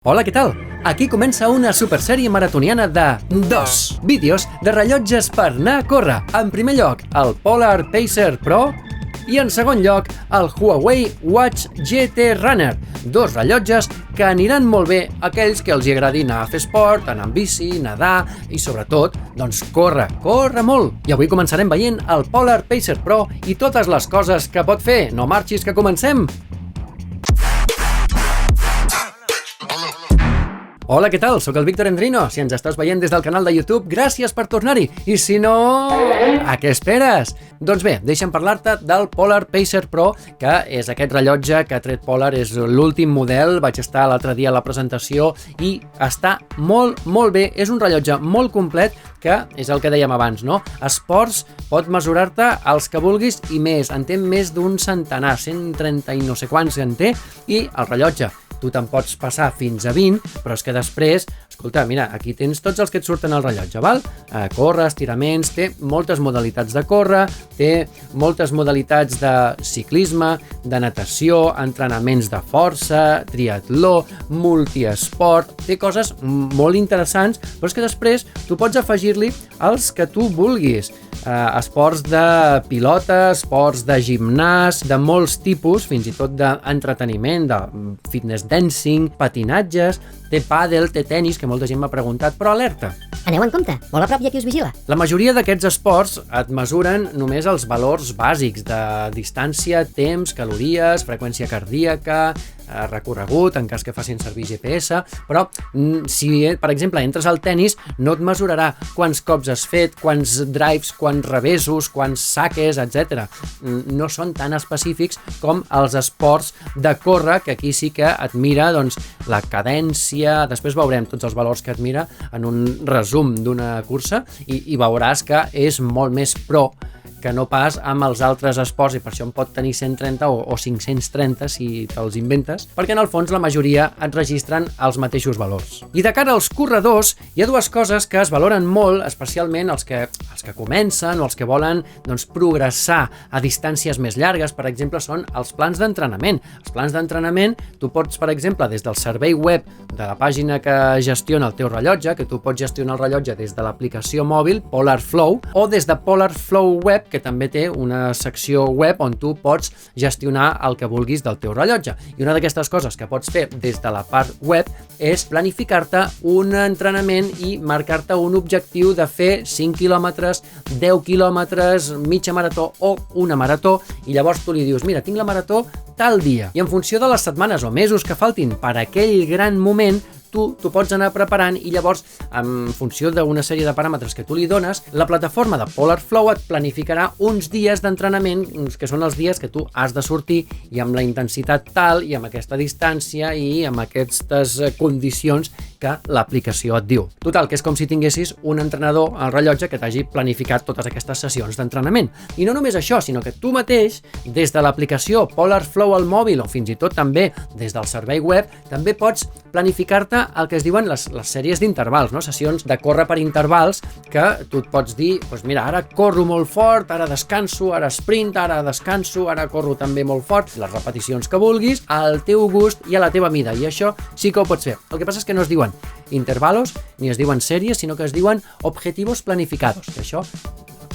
Hola, què tal? Aquí comença una supersèrie maratoniana de 2 vídeos de rellotges per anar a córrer. En primer lloc, el Polar Pacer Pro i en segon lloc, el Huawei Watch GT Runner. Dos rellotges que aniran molt bé a aquells que els agradi anar a fer esport, anar amb bici, nedar i sobretot, doncs córrer molt. I avui començarem veient el Polar Pacer Pro i totes les coses que pot fer. No marxis, que comencem! Hola, què tal? Soc el Víctor Endrino. Si ens estàs veient des del canal de YouTube, gràcies per tornar-hi. I si no, a què esperes? Doncs bé, deixa'm parlar-te del Polar Pacer Pro, que és aquest rellotge que ha tret Polar, és l'últim model. Vaig estar l'altre dia a la presentació i està molt bé. És un rellotge molt complet que és el que dèiem abans, no? Esports pot mesurar-te els que vulguis i més. En té més d'un centenar, 130 i no sé quants en té, i el rellotge tu te'n pots passar fins a 20, però és que després, escolta, mira, aquí tens tots els que et surten al rellotge, val? Córrer, estiraments, té moltes modalitats de córrer, té moltes modalitats de ciclisme, de natació, entrenaments de força, triatló, multiesport, té coses molt interessants, però és que després tu pots afegir-li els que tu vulguis. Esports de pilota, esports de gimnàs, de molts tipus, fins i tot d'entreteniment, de fitness dancing, patinatges, té pàdel, té tenis, que molta gent m'ha preguntat, però alerta! Aneu en compte, molt a prop hi ha qui us vigila. La majoria d'aquests esports et mesuren només els valors bàsics de distància, temps, calories, freqüència cardíaca, recorregut, en cas que facin servir GPS, però si, per exemple, entres al tennis, no et mesurarà quants cops has fet, quants drives, quants revesos, quants saques, etc. No són tan específics com els esports de córrer, que aquí sí que et mira doncs, la cadència, després veurem tots els valors que et mira en un resum d'una cursa i veuràs que és molt més pro que no pas amb els altres esports, i per això en pot tenir 130 o 530 si te'ls inventes, perquè en el fons la majoria et registren els mateixos valors. I de cara als corredors, hi ha dues coses que es valoren molt, especialment els que comencen o els que volen doncs, progressar a distàncies més llargues, per exemple, són els plans d'entrenament. Els plans d'entrenament, tu pots, per exemple, des del servei web de la pàgina que gestiona el teu rellotge, que tu pots gestionar el rellotge des de l'aplicació mòbil Polar Flow, o des de Polar Flow Web, que també té una secció web on tu pots gestionar el que vulguis del teu rellotge. I una d'aquestes coses que pots fer des de la part web és planificar-te un entrenament i marcar-te un objectiu de fer 5 quilòmetres, 10 quilòmetres, mitja marató o una marató, i llavors tu li dius, mira, tinc la marató tal dia. I en funció de les setmanes o mesos que faltin per aquell gran moment, tu pots anar preparant i llavors, en funció d'una sèrie de paràmetres que tu li dones, la plataforma de Polar Flow et planificarà uns dies d'entrenament, que són els dies que tu has de sortir i amb la intensitat tal i amb aquesta distància i amb aquestes condicions que l'aplicació et diu. Total, que és com si tinguessis un entrenador al rellotge que t'hagi planificat totes aquestes sessions d'entrenament. I no només això, sinó que tu mateix, des de l'aplicació Polar Flow al mòbil o fins i tot també des del servei web, també pots planificar-te el que es diuen les sèries d'intervals, no? Sessions de córrer per intervals que tu et pots dir, doncs mira, ara corro molt fort, ara descanso, ara sprint, ara descanso, ara corro també molt fort, les repeticions que vulguis, al teu gust i a la teva mida, i això sí que ho pots fer. El que passa és que no es diuen intervalos ni es diuen sèries, sinó que es diuen objetivos planificados, que això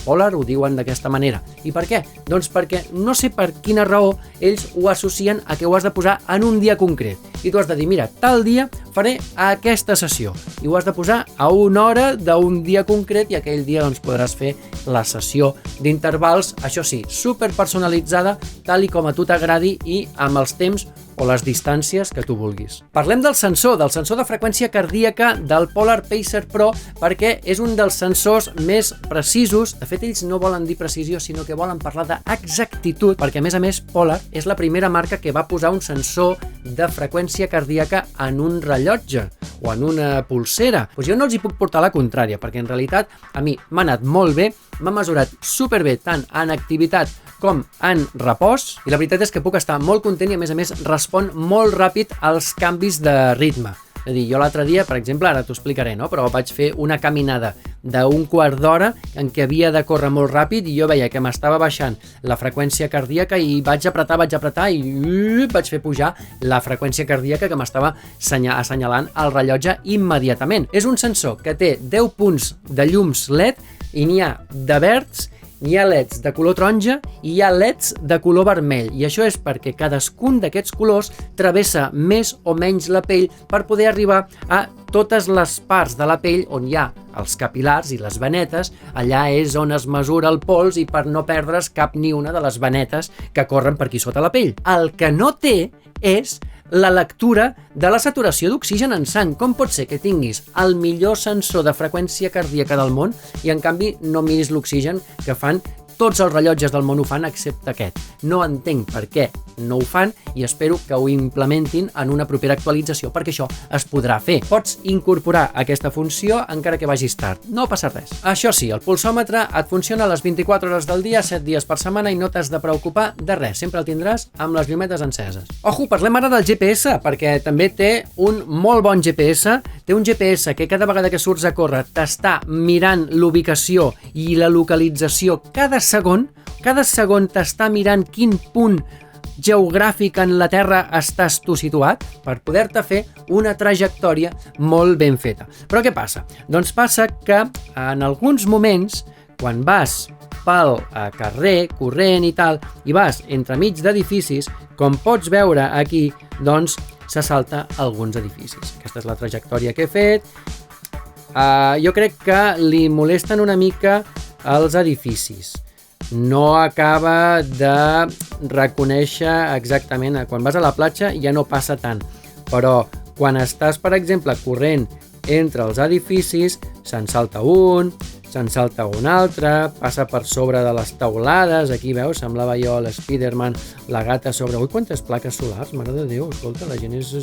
Polar ho diuen d'aquesta manera. I per què? Doncs perquè no sé per quina raó ells ho associen a que ho has de posar en un dia concret. I tu has de dir, mira, tal dia faré aquesta sessió. I ho has de posar a una hora d'un dia concret i aquell dia doncs, podràs fer la sessió d'intervals, això sí, superpersonalitzada, tal i com a tu t'agradi i amb els temps o les distàncies que tu vulguis. Parlem del sensor de freqüència cardíaca del Polar Pacer Pro, perquè és un dels sensors més precisos. De fet, ells no volen dir precisió, sinó que volen parlar d'exactitud, perquè a més, Polar és la primera marca que va posar un sensor de freqüència cardíaca en un rellotge o en una pulsera. Doncs jo no els hi puc portar la contrària, perquè en realitat a mi m'ha anat molt bé, m'ha mesurat superbé tant en activitat com en repòs, i la veritat és que puc estar molt content i a més respon molt ràpid als canvis de ritme. És a dir, jo l'altre dia, per exemple, ara t'ho explicaré, no? Però vaig fer una caminada d'un quart d'hora en què havia de córrer molt ràpid i jo veia que m'estava baixant la freqüència cardíaca i vaig apretar i vaig fer pujar la freqüència cardíaca que m'estava assenyalant el rellotge immediatament. És un sensor que té 10 punts de llums LED i n'hi ha de verds, hi ha LEDs de color taronja i hi ha LEDs de color vermell, i això és perquè cadascun d'aquests colors travessa més o menys la pell per poder arribar a totes les parts de la pell on hi ha els capil·lars i les venetes. Allà és on es mesura el pols i per no perdre's cap ni una de les venetes que corren per aquí sota la pell. El que no té és la lectura de la saturació d'oxigen en sang. Com pot ser que tinguis el millor sensor de freqüència cardíaca del món i en canvi no miris l'oxigen que fan tots els rellotges del món ho fan excepte aquest? No entenc per què no ho fan i espero que ho implementin en una propera actualització perquè això es podrà fer. Pots incorporar aquesta funció encara que vagis tard, no passa res. Això sí, el pulsòmetre et funciona a les 24 hores del dia, 7 dies per setmana i no t'has de preocupar de res, sempre el tindràs amb les llumetes enceses. Ojo, parlem ara del GPS, perquè també té un molt bon GPS, té un GPS que cada vegada que surts a córrer t'està mirant l'ubicació i la localització cada segon t'està mirant quin punt geogràfic en la Terra estàs tu situat per poder-te fer una trajectòria molt ben feta. Però què passa? Doncs passa que en alguns moments, quan vas pel carrer, corrent i tal, i vas entremig d'edificis, com pots veure aquí, doncs se salta alguns edificis. Aquesta és la trajectòria que he fet. Jo crec que li molesten una mica els edificis. No acaba de reconèixer exactament. Quan vas a la platja ja no passa tant, però quan estàs, per exemple, corrent entre els edificis, se'n salta un altre, passa per sobre de les teulades. Aquí veus, semblava jo l'Spiderman, la gata sobre... Ui, quantes plaques solars, mare de Déu, escolta, la gent és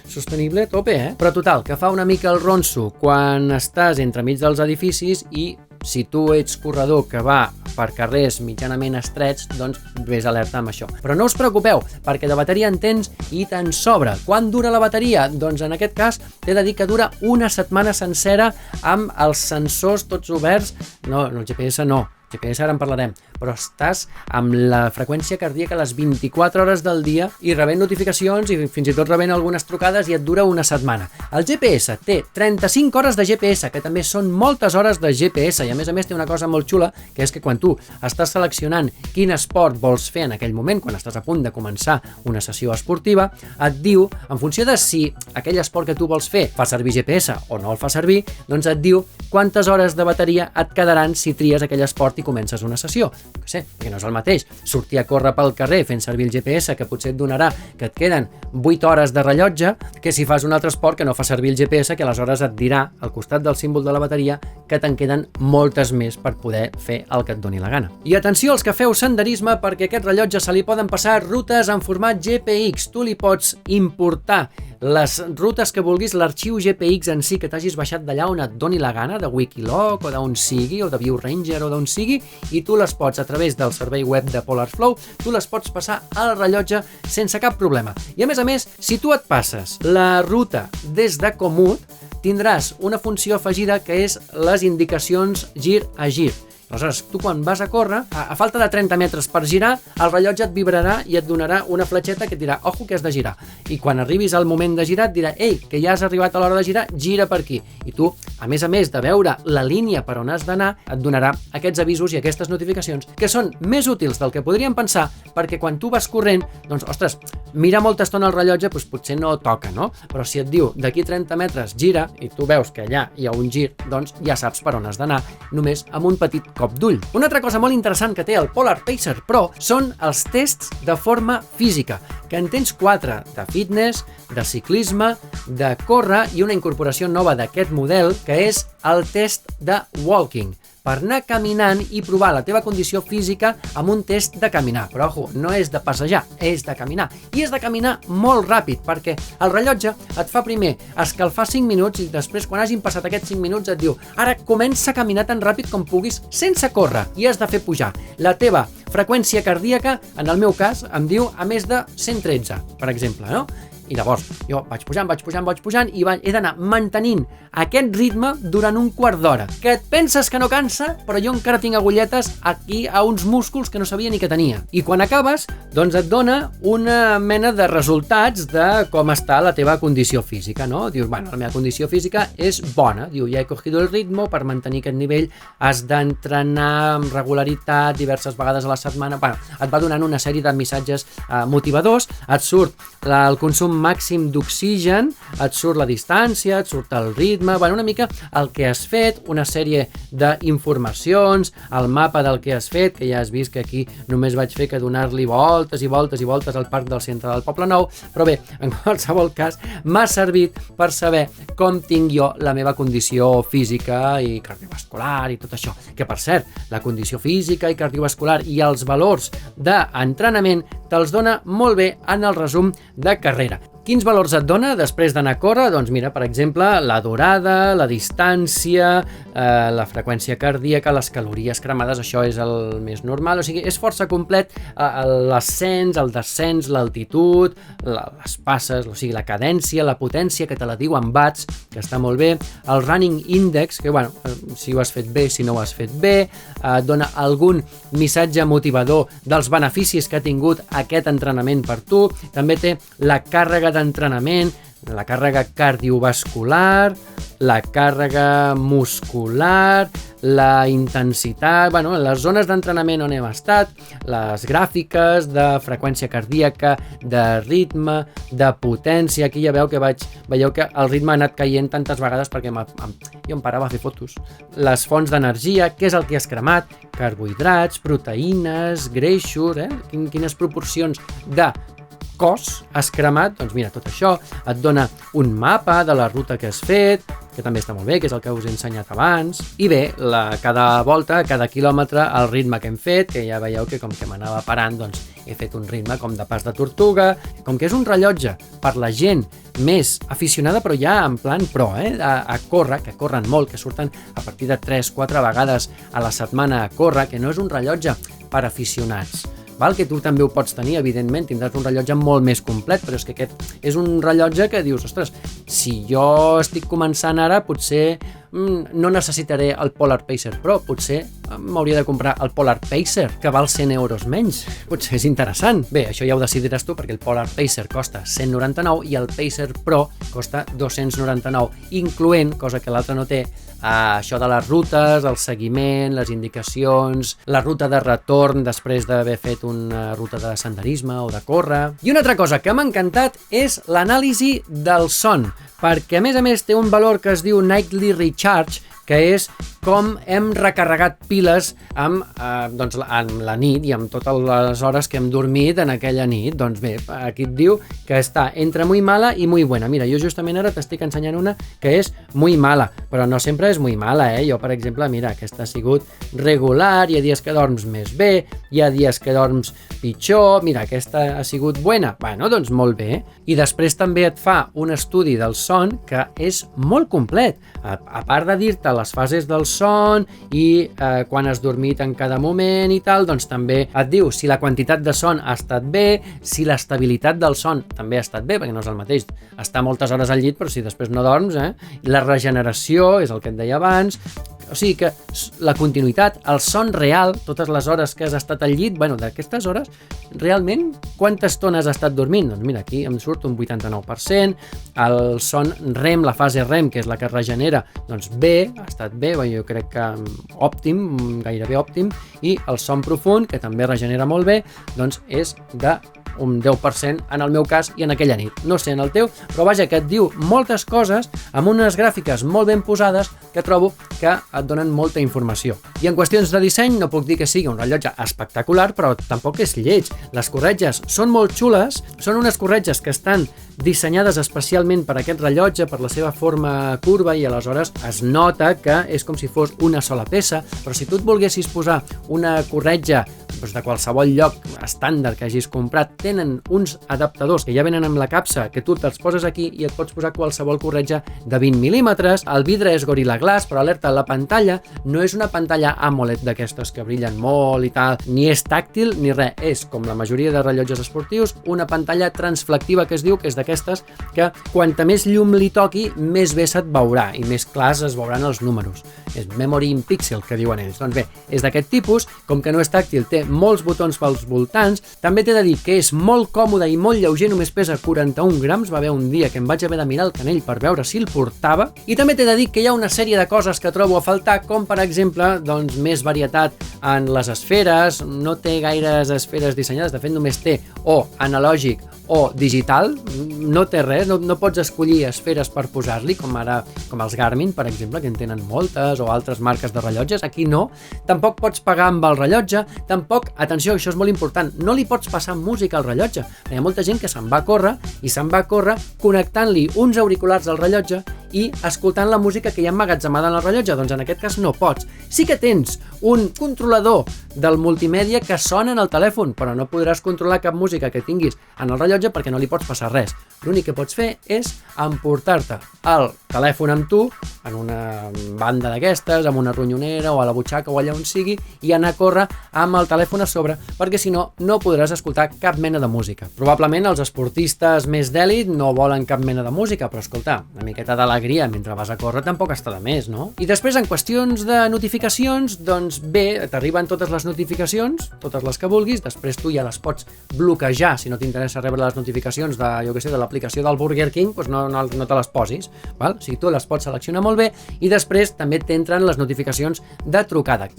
sostenible a tope, eh? Però total, que fa una mica el ronso quan estàs entremig dels edificis i si tu ets corredor que va per carrers mitjanament estrets, doncs vés alerta amb això. Però no us preocupeu, perquè de bateria en tens i te'n sobra. Quan dura la bateria? Doncs en aquest cas t'he de dir que dura una setmana sencera amb els sensors tots oberts. No, el GPS no. GPS ara en parlarem, però estàs amb la freqüència cardíaca a les 24 hores del dia i rebent notificacions i fins i tot rebent algunes trucades i et dura una setmana. El GPS té 35 hores de GPS, que també són moltes hores de GPS, i a més té una cosa molt xula, que és que quan tu estàs seleccionant quin esport vols fer en aquell moment, quan estàs a punt de començar una sessió esportiva, et diu, en funció de si aquell esport que tu vols fer fa servir GPS o no el fa servir, doncs et diu quantes hores de bateria et quedaran si tries aquell esport i comences una sessió. No sé, perquè no és el mateix sortir a córrer pel carrer fent servir el GPS, que potser et donarà que et queden 8 hores de rellotge, que si fas un altre esport que no fa servir el GPS, que aleshores et dirà, al costat del símbol de la bateria, que te'n queden moltes més per poder fer el que et doni la gana. I atenció als que feu senderisme, perquè a aquest rellotge se li poden passar rutes en format GPX. Tu li pots importar les rutes que vulguis, l'arxiu GPX en si que t'hagis baixat d'allà on et doni la gana, de Wikiloc o d'on sigui, o de ViewRanger o d'on sigui, i tu les pots, a través del servei web de PolarFlow, tu les pots passar al rellotge sense cap problema. I a més, si tu et passes la ruta des de Komoot, tindràs una funció afegida que és les indicacions gir a gir. Aleshores, tu quan vas a córrer, a falta de 30 metres per girar, el rellotge et vibrarà i et donarà una fletxeta que et dirà, ojo que has de girar. I quan arribis al moment de girar et dirà, ei, que ja has arribat a l'hora de girar, gira per aquí. I tu, a més de veure la línia per on has d'anar, et donarà aquests avisos i aquestes notificacions que són més útils del que podríem pensar, perquè quan tu vas corrent, doncs, ostres, mira molta estona el rellotge, doncs potser no toca, no? Però si et diu, d'aquí 30 metres gira, i tu veus que allà hi ha un gir, doncs ja saps per on has d'anar, només amb un petit cop d'ull. Una altra cosa molt interessant que té el Polar Pacer Pro són els tests de forma física, que en tens 4, de fitness, de ciclisme, de córrer i una incorporació nova d'aquest model, que és el test de walking, per anar caminant i provar la teva condició física amb un test de caminar. Però, ojo, no és de passejar, és de caminar. I és de caminar molt ràpid, perquè el rellotge et fa primer escalfar 5 minuts i després, quan hagin passat aquests 5 minuts, et diu ara comença a caminar tan ràpid com puguis sense córrer. I has de fer pujar la teva freqüència cardíaca, en el meu cas, em diu a més de 113, per exemple, no? I llavors jo vaig pujant i he d'anar mantenint aquest ritme durant un quart d'hora. Que et penses que no cansa, però jo encara tinc agulletes aquí a uns músculs que no sabia ni que tenia. I quan acabes, doncs et dona una mena de resultats de com està la teva condició física, no? Dius, bueno, la meva condició física és bona. Diu, ja he cogido el ritmo, per mantenir aquest nivell has d'entrenar amb regularitat diverses vegades a la setmana. Bueno, et va donant una sèrie de missatges motivadors, et surt el consum màxim d'oxigen, et surt la distància, et surt el ritme, bueno, una mica el que has fet, una sèrie d'informacions, el mapa del que has fet, que ja has vist que aquí només vaig fer que donar-li voltes i voltes i voltes al parc del centre del Poble Nou, però bé, en qualsevol cas, m'ha servit per saber com tinc jo la meva condició física i cardiovascular i tot això. Que, per cert, la condició física i cardiovascular i els valors d'entrenament te'ls dona molt bé en el resum de carrera. Quins valors et dona després d'anar a córrer? Doncs mira, per exemple, la durada, la distància, la freqüència cardíaca, les calories cremades, això és el més normal, o sigui, és força complet l'ascens, el descens, l'altitud, les passes, o sigui, la cadència, la potència, que te la diu en watts, que està molt bé, el running index, que, bueno, si ho has fet bé, si no ho has fet bé, et dona algun missatge motivador dels beneficis que ha tingut aquest entrenament per tu, també té la càrrega d'entrenament, la càrrega cardiovascular, la càrrega muscular, la intensitat, bueno, les zones d'entrenament on hem estat, les gràfiques de freqüència cardíaca, de ritme, de potència. Aquí ja veieu que el ritme ha anat caient tantes vegades perquè jo em parava a fer fotos. Les fonts d'energia, què és el que has cremat? Carbohidrats, proteïnes, greixos, quines proporcions de cos has cremat, doncs mira, tot això et dona un mapa de la ruta que has fet, que també està molt bé, que és el que us he ensenyat abans, i bé, cada volta, cada quilòmetre, el ritme que hem fet, que ja veieu que com que m'anava parant, doncs he fet un ritme com de pas de tortuga, com que és un rellotge per la gent més aficionada, però ja en plan pro, a córrer, que corren molt, que surten a partir de 3-4 vegades a la setmana a córrer, que no és un rellotge per aficionats. Val? Que tu també ho pots tenir, evidentment, tindràs un rellotge molt més complet, però és que aquest és un rellotge que dius, ostres, si jo estic començant ara, potser no necessitaré el Polar Pacer Pro, potser m'hauria de comprar el Polar Pacer, que val 100 euros menys. Potser és interessant. Bé, això ja ho decidiràs tu, perquè el Polar Pacer costa 199 i el Pacer Pro costa 299, incloent, cosa que l'altre no té, això de les rutes, el seguiment, les indicacions, la ruta de retorn després d'haver fet una ruta de senderisme o de córrer. I una altra cosa que m'ha encantat és l'anàlisi del son, perquè a més té un valor que es diu Nightly Recharge, que és com hem recarregat piles amb la nit i amb totes les hores que hem dormit en aquella nit. Doncs bé, aquí et diu que està entre muy mala i muy buena. Mira, jo justament ara t'estic ensenyant una que és muy mala, però no sempre és muy mala, Jo, per exemple, mira, aquesta ha sigut regular, hi ha dies que dorms més bé, hi ha dies que dorms pitjor, mira, aquesta ha sigut buena. Bueno, doncs molt bé. I després també et fa un estudi del son que és molt complet. A part de dir-te les fases del son i quan has dormit en cada moment i tal, doncs també et diu si la quantitat de son ha estat bé, si l'estabilitat del son també ha estat bé, perquè no és el mateix estar moltes hores al llit, però si després no dorms, la regeneració, és el que et deia abans, o sigui que la continuïtat, el son real, totes les hores que has estat al llit, bueno, d'aquestes hores, realment, quanta estona has estat dormint? Doncs mira, aquí em surt un 89%, el son REM, la fase REM, que és la que regenera, doncs bé, ha estat bé, jo crec que òptim, gairebé òptim, i el son profund, que també regenera molt bé, doncs és de un 10% en el meu cas i en aquella nit. No sé en el teu, però vaja, que et diu moltes coses amb unes gràfiques molt ben posades que trobo que et donen molta informació. I en qüestions de disseny no puc dir que sigui un rellotge espectacular, però tampoc és lleig. Les corretges són molt xules, són unes corretges que estan dissenyades especialment per aquest rellotge, per la seva forma curva, i aleshores es nota que és com si fos una sola peça, però si tu et volguessis posar una corretja de qualsevol lloc estàndard que hagis comprat, tenen uns adaptadors que ja venen amb la capsa, que tu te'ls poses aquí i et pots posar qualsevol corretja de 20 mil·límetres. El vidre és Gorilla Glass, però alerta, la pantalla no és una pantalla AMOLED d'aquestes que brillen molt i tal, ni és tàctil ni res, és, com la majoria de rellotges esportius, una pantalla transflectiva que es diu, que és d'aquestes que quanta més llum li toqui, més bé se't veurà i més clars es veuran els números. És memory in pixel, que diuen ells. Doncs bé, és d'aquest tipus, com que no és tàctil, té molts botons pels voltants, també t'he de dir que és molt còmode i molt lleuger, només pesa 41 grams, va haver un dia que em vaig haver de mirar el canell per veure si el portava, i també t'he de dir que hi ha una sèrie de coses que trobo a faltar, com per exemple, doncs, més varietat en les esferes, no té gaires esferes dissenyades, de fet només té o analògic o digital, no té res, no pots escollir esferes per posar-li, com els Garmin, per exemple, que en tenen moltes, o altres marques de rellotges, aquí no. Tampoc pots pagar amb el rellotge, tampoc, atenció, això és molt important, no li pots passar música al rellotge. Hi ha molta gent que se'n va a córrer connectant-li uns auriculars al rellotge i escoltant la música que hi ha emmagatzemada en el rellotge, doncs en aquest cas no pots. Sí que tens un controlador del multimèdia que sona en el telèfon, però no podràs controlar cap música que tinguis en el rellotge perquè no li pots passar res. L'únic que pots fer és emportar-te el telèfon amb tu en una banda d'aquestes, amb una ronyonera o a la butxaca o allà on sigui, i anar a córrer amb el telèfon a sobre, perquè si no, no podràs escoltar cap mena de música. Probablement els esportistes més d'èlit no volen cap mena de música, però escolta, una miqueta d'alegria mentre vas a córrer tampoc està de més, no? I després, en qüestions de notificacions, doncs bé, t'arriben totes les notificacions, totes les que vulguis, després tu ja les pots bloquejar si no t'interessa rebre les notificacions de, jo què sé, de l'aplicació del Burger King, doncs no te les posis, val? O sigui, tu les pots seleccionar molt bé i després també t'entren les notificacions de trucada.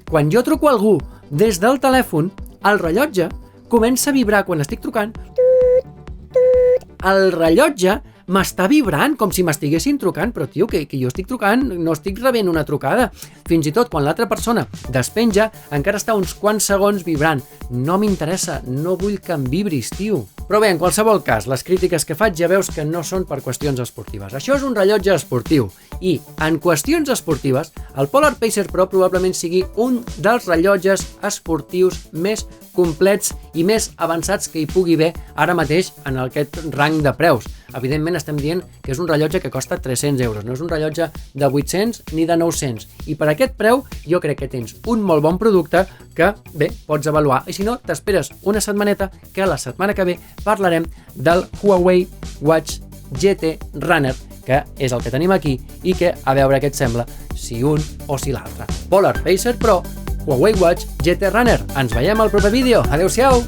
Quan jo truco a algú des del telèfon, el rellotge comença a vibrar quan estic trucant. El rellotge m'està vibrant com si m'estiguessin trucant, però tio, que jo estic trucant, no estic rebent una trucada. Fins i tot quan l'altra persona despenja, encara està uns quants segons vibrant. No m'interessa, no vull que em vibris, tio. Però bé, en qualsevol cas, les crítiques que faig ja veus que no són per qüestions esportives. Això és un rellotge esportiu. I, en qüestions esportives, el Polar Pacer Pro probablement sigui un dels rellotges esportius més complets i més avançats que hi pugui haver ara mateix en aquest rang de preus. Evidentment estem dient que és un rellotge que costa 300 euros, no és un rellotge de 800 ni de 900. I per aquest preu jo crec que tens un molt bon producte que, bé, pots avaluar. I si no, t'esperes una setmaneta, que la setmana que ve parlarem del Huawei Watch GT Runner, que és el que tenim aquí i que a veure què et sembla, si un o si l'altre. Polar Pacer Pro, Huawei Watch GT Runner. Ens veiem al proper vídeo. Adéu-siau!